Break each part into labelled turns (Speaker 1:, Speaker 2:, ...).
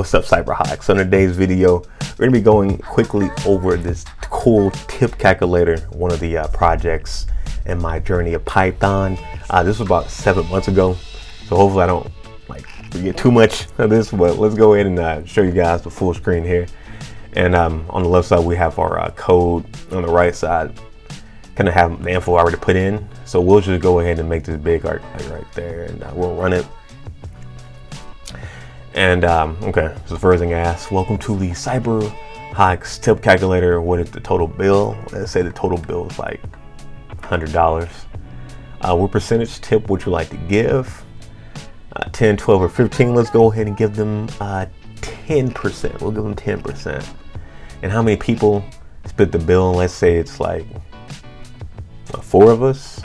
Speaker 1: What's up, Cyberhawks? So in today's video, we're gonna be going quickly over this cool tip calculator, one of the projects in my journey of Python. This was about 7 months ago, so hopefully I don't forget too much of this, but let's go ahead and show you guys the full screen here. And on the left side, we have our code. On the right side, kind of have the info already put in. So we'll just go ahead and make this big like right there, and we'll run it. And okay, so the first thing I asked, welcome to the Cyberhawks tip calculator. What is the total bill? Let's say the total bill is like $100. What percentage tip would you like to give? 10, 12, or 15. Let's go ahead and give them 10%. We'll give them 10%. And how many people split the bill? Let's say it's like 4 of us.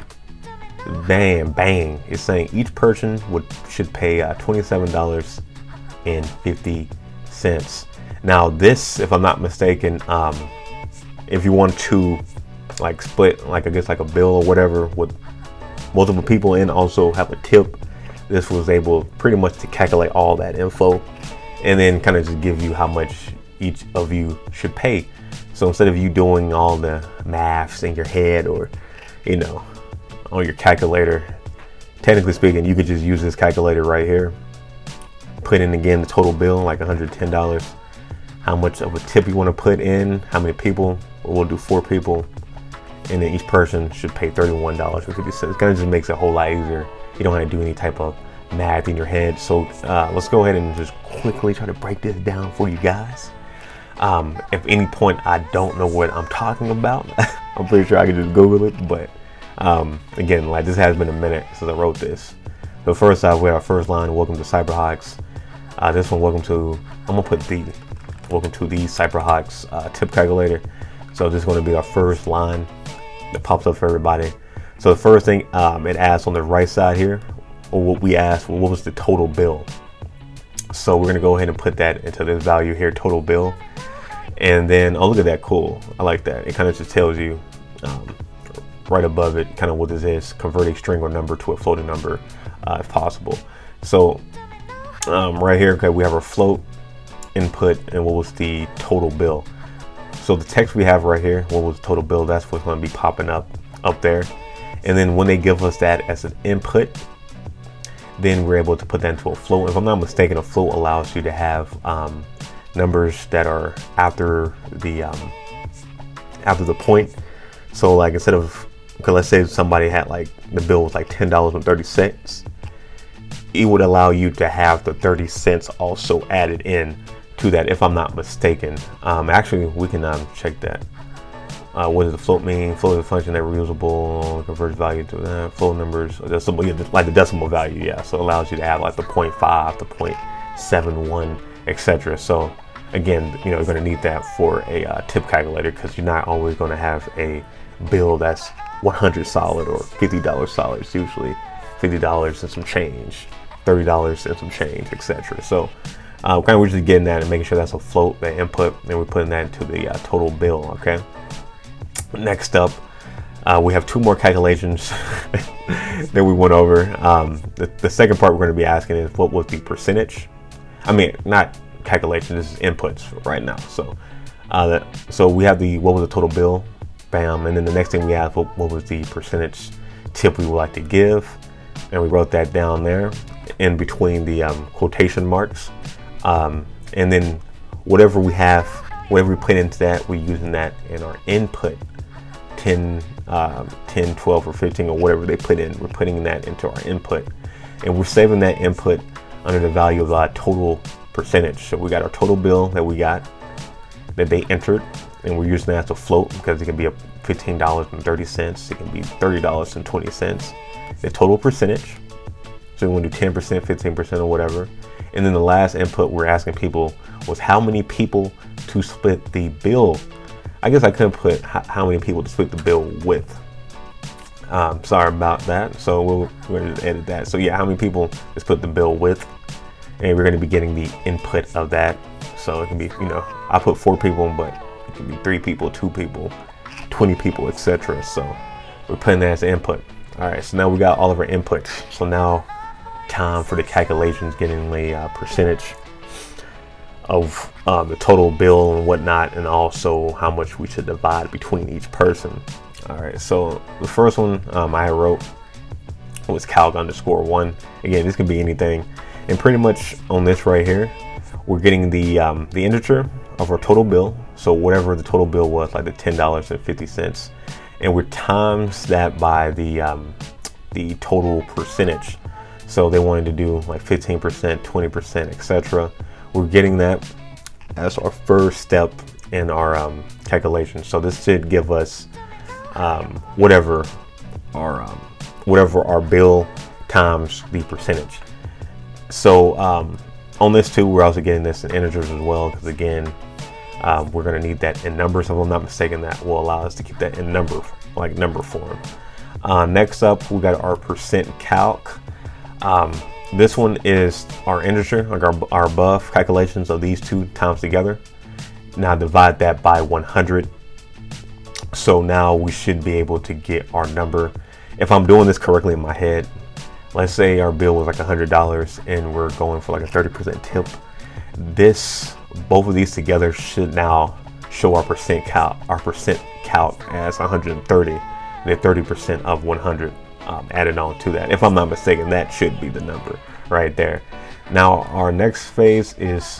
Speaker 1: Bang. It's saying each person should pay $27.50. Now this, if I'm not mistaken, if you want to split I guess a bill or whatever with multiple people and also have a tip, this was able pretty much to calculate all that info and then kind of just give you how much each of you should pay. So instead of you doing all the maths in your head or on your calculator, technically speaking, you could just use this calculator right here, put in again the total bill, like $110, how much of a tip you want to put in, how many people. We'll do 4 people, and then each person should pay $31.50. Kind of just makes it a whole lot easier. You don't have to do any type of math in your head. So let's go ahead and just quickly try to break this down for you guys. If any point I don't know what I'm talking about, I'm pretty sure I can just Google it. But again, this has been a minute since I wrote this. So first off, we have our first line, welcome to Cyberhawks. This one, I'm gonna put welcome to the Cyberhawks tip calculator. So this is gonna be our first line that pops up for everybody. So the first thing it asks on the right side here, or what we asked, what was the total bill? So we're gonna go ahead and put that into this value here, total bill. And then, oh, look at that, cool. I like that. It kind of just tells you right above it kind of what this is, convert a string or number to a floating number if possible. So right here, okay, we have our float input and what was the total bill. So the text we have right here, what was the total bill, that's what's going to be popping up there. And then when they give us that as an input, then we're able to put that into a float. If I'm not mistaken, a float allows you to have numbers that are after the point. So instead of, okay, let's say somebody had the bill was $10.30, it would allow you to have the 30 cents also added in to that, if I'm not mistaken. Actually, we can check that. What does the float mean? Float is a function that reusable, converts value to that. Float numbers, decimal, like the decimal value, yeah. So it allows you to add the 0.5, the 0.71, etc. So again, you're going to need that for a tip calculator, because you're not always going to have a bill that's 100 solid or $50 solid. It's usually $50 and some change, $30 and some change, etc. So we're just getting that and making sure that's a float, that input, and we're putting that into the total bill. Okay. Next up, we have 2 more calculations that we went over. The second part we're going to be asking is what was the percentage? I mean, not calculation, this is inputs right now. So so we have what was the total bill, bam, and then the next thing we have, what was the percentage tip we would like to give, and we wrote that down there in between the quotation marks, and then whatever we put into that, we're using that in our input. 10, 12, or 15, or whatever they put in, we're putting that into our input, and we're saving that input under the value of our total percentage. So we got our total bill that they entered, and we're using that as a float because it can be $15.30, it can be $30.20, the total percentage. So we want to do 10%, 15%, or whatever. And then the last input we're asking people was how many people to split the bill. I guess I couldn't put how many people to split the bill with. Sorry about that. So we're going to edit that. So yeah, how many people to split the bill with, and we're going to be getting the input of that. So it can be, I put 4 people, but it can be 3 people, 2 people, 20 people, etc. So we're putting that as input. All right. So now we got all of our inputs. So now time for the calculations, getting the percentage. of the total bill and whatnot, and also how much we should divide between each person. All right, so the first one I wrote was calc_1. Again, this can be anything, and pretty much on this right here, we're getting the integer of our total bill. So whatever the total bill was, like the $10.50, and we times that by the total percentage. So they wanted to do like 15%, 20%, etc. We're getting that as our first step in our calculation. So this should give us whatever our bill times the percentage. So on this too, we're also getting this in integers as well, because again, we're going to need that in numbers. If I'm not mistaken, that will allow us to keep that in number form. Next up, we got our percent calc. This one is our integer, like our above calculations of these two times together. Now divide that by 100. So now we should be able to get our number. If I'm doing this correctly in my head, let's say our bill was like $100 and we're going for like a 30% tip. Both of these together should now show our percent calc as 130, the 30% of 100 added on to that. If I'm not mistaken, that should be the number right there. Now our next phase is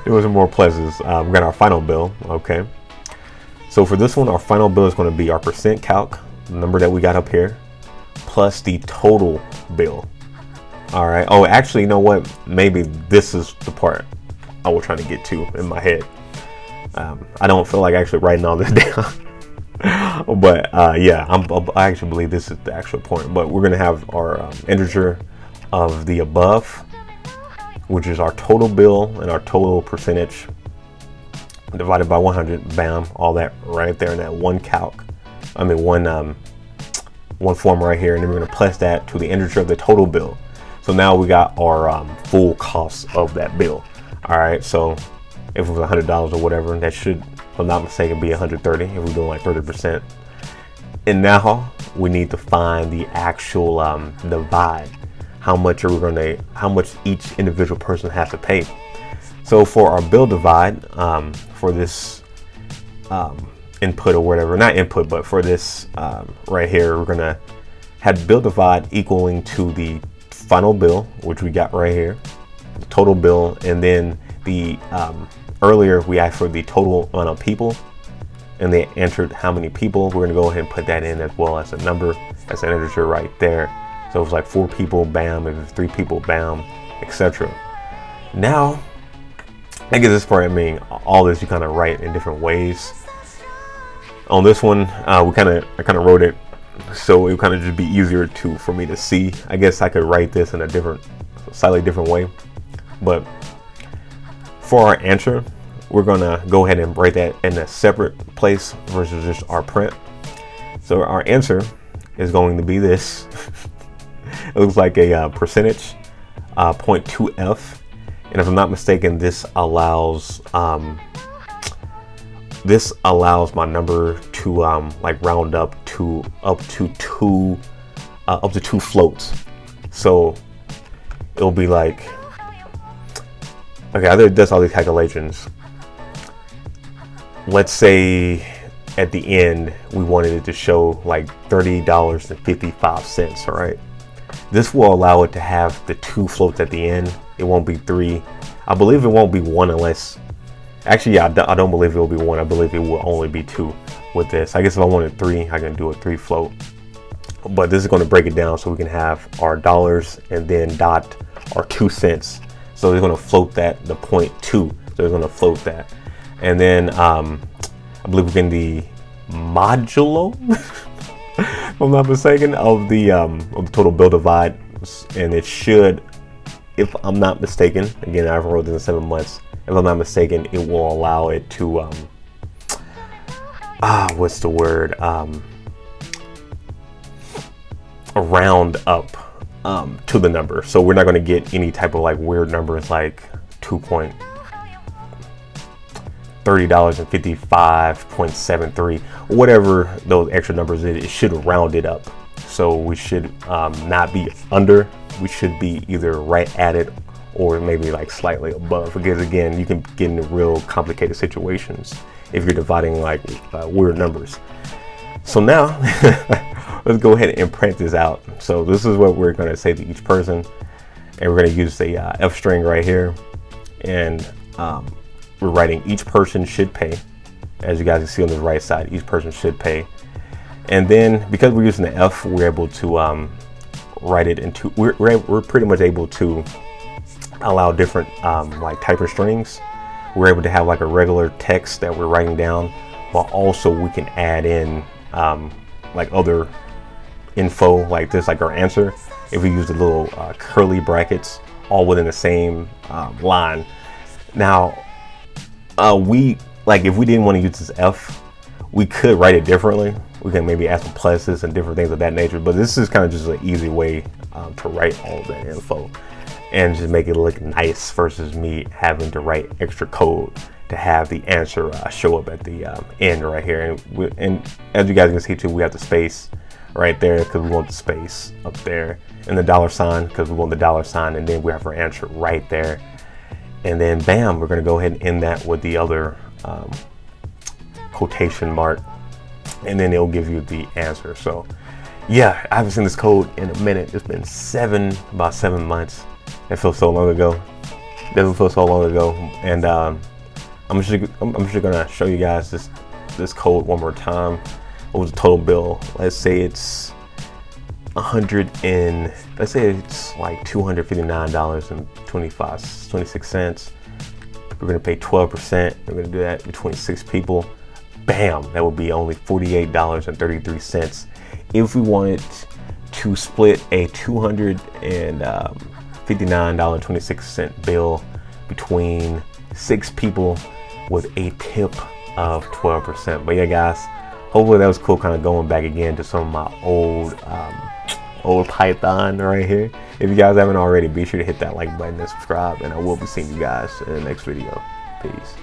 Speaker 1: it was more pluses. We got our final bill. Okay, so for this one, our final bill is going to be our percent calc, the number that we got up here, plus the total bill. All right. Oh, actually, you know what? Maybe this is the part I was trying to get to in my head. I don't feel like actually writing all this down. But yeah, I actually believe this is the actual point. But we're gonna have our integer of the above, which is our total bill and our total percentage, divided by 100. Bam, all that right there in that one form right here, and then we're gonna plus that to the integer of the total bill. So now we got our full cost of that bill. All right, so if it was $100 or whatever, that should, if I'm not mistaken, be 130 if we're doing like 30%. And now we need to find the actual divide. How much each individual person has to pay. So for our bill divide, for this input or whatever, not input, but for this right here, we're gonna have bill divide equaling to the final bill, which we got right here, the total bill, and then the earlier we asked for the total amount of people, and they entered how many people. We're gonna go ahead and put that in as well as a number, as an integer right there. So it was like 4 people, bam. If it's 3 people, bam, etc. Now, I guess this part, I mean, all this you kind of write in different ways. On this one, I kind of wrote it so it would kind of just be easier for me to see. I guess I could write this in a slightly different way. But for our answer, we're gonna go ahead and write that in a separate place versus just our print. So our answer is going to be this. It looks like a percentage, 0.2f, and if I'm not mistaken, this allows my number to like round up to two floats. So it'll be like, okay, I does all these calculations. Let's say at the end we wanted it to show like $30.55. All right, this will allow it to have the 2 floats at the end. It won't be 3. I believe it won't be 1 unless, actually, yeah, I don't believe it will be 1. I believe it will only be 2 with this. I guess if I wanted 3, I can do a 3 float. But this is going to break it down so we can have our dollars and then dot our 2 cents. So it's going to float that, the 0.2. So it's going to float that. And then I believe we're getting the modulo, if I'm not mistaken, of the total bill divide. And it should, if I'm not mistaken, again, I've wrote this in 7 months. If I'm not mistaken, it will allow it to what's the word? Round up to the number. So we're not going to get any type of like weird numbers like $30.55.73, whatever those extra numbers is. It should round it up. So we should not be under. We should be either right at it or maybe like slightly above, because again, you can get into real complicated situations if you're dividing like weird numbers. So now let's go ahead and print this out. So this is what we're going to say to each person, and we're going to use the F string right here, and we're writing each person should pay. As you guys can see on the right side, each person should pay. And then because we're using the F, we're able to write it into, we're pretty much able to allow different like type of strings. We're able to have like a regular text that we're writing down, while also we can add in like other info like this, like our answer, if we use the little curly brackets all within the same line. Now we, like, if we didn't want to use this F, we could write it differently. We can maybe add some pluses and different things of that nature, but this is kind of just an easy way to write all of that info and just make it look nice versus me having to write extra code to have the answer show up at the end right here. And as you guys can see too, we have the space right there because we want the space up there, and the dollar sign because we want the dollar sign, and then we have our answer right there. And then bam, we're gonna go ahead and end that with the other quotation mark, and then it'll give you the answer. So yeah, I haven't seen this code in a minute. It's been about 7 months. It feels so long ago. It doesn't feel so long ago. And I'm just gonna show you guys this code one more time. What was the total bill? Let's say it's let's say it's like $259.26. We're gonna pay 12%. We're gonna do that between 6 people. Bam, that would be only $48.33. If we wanted to split a $259.26 bill between 6 people with a tip of 12%. But yeah, guys, hopefully that was cool, kind of going back again to some of my old Python right here. If you guys haven't already, be sure to hit that like button and subscribe, and I will be seeing you guys in the next video. Peace.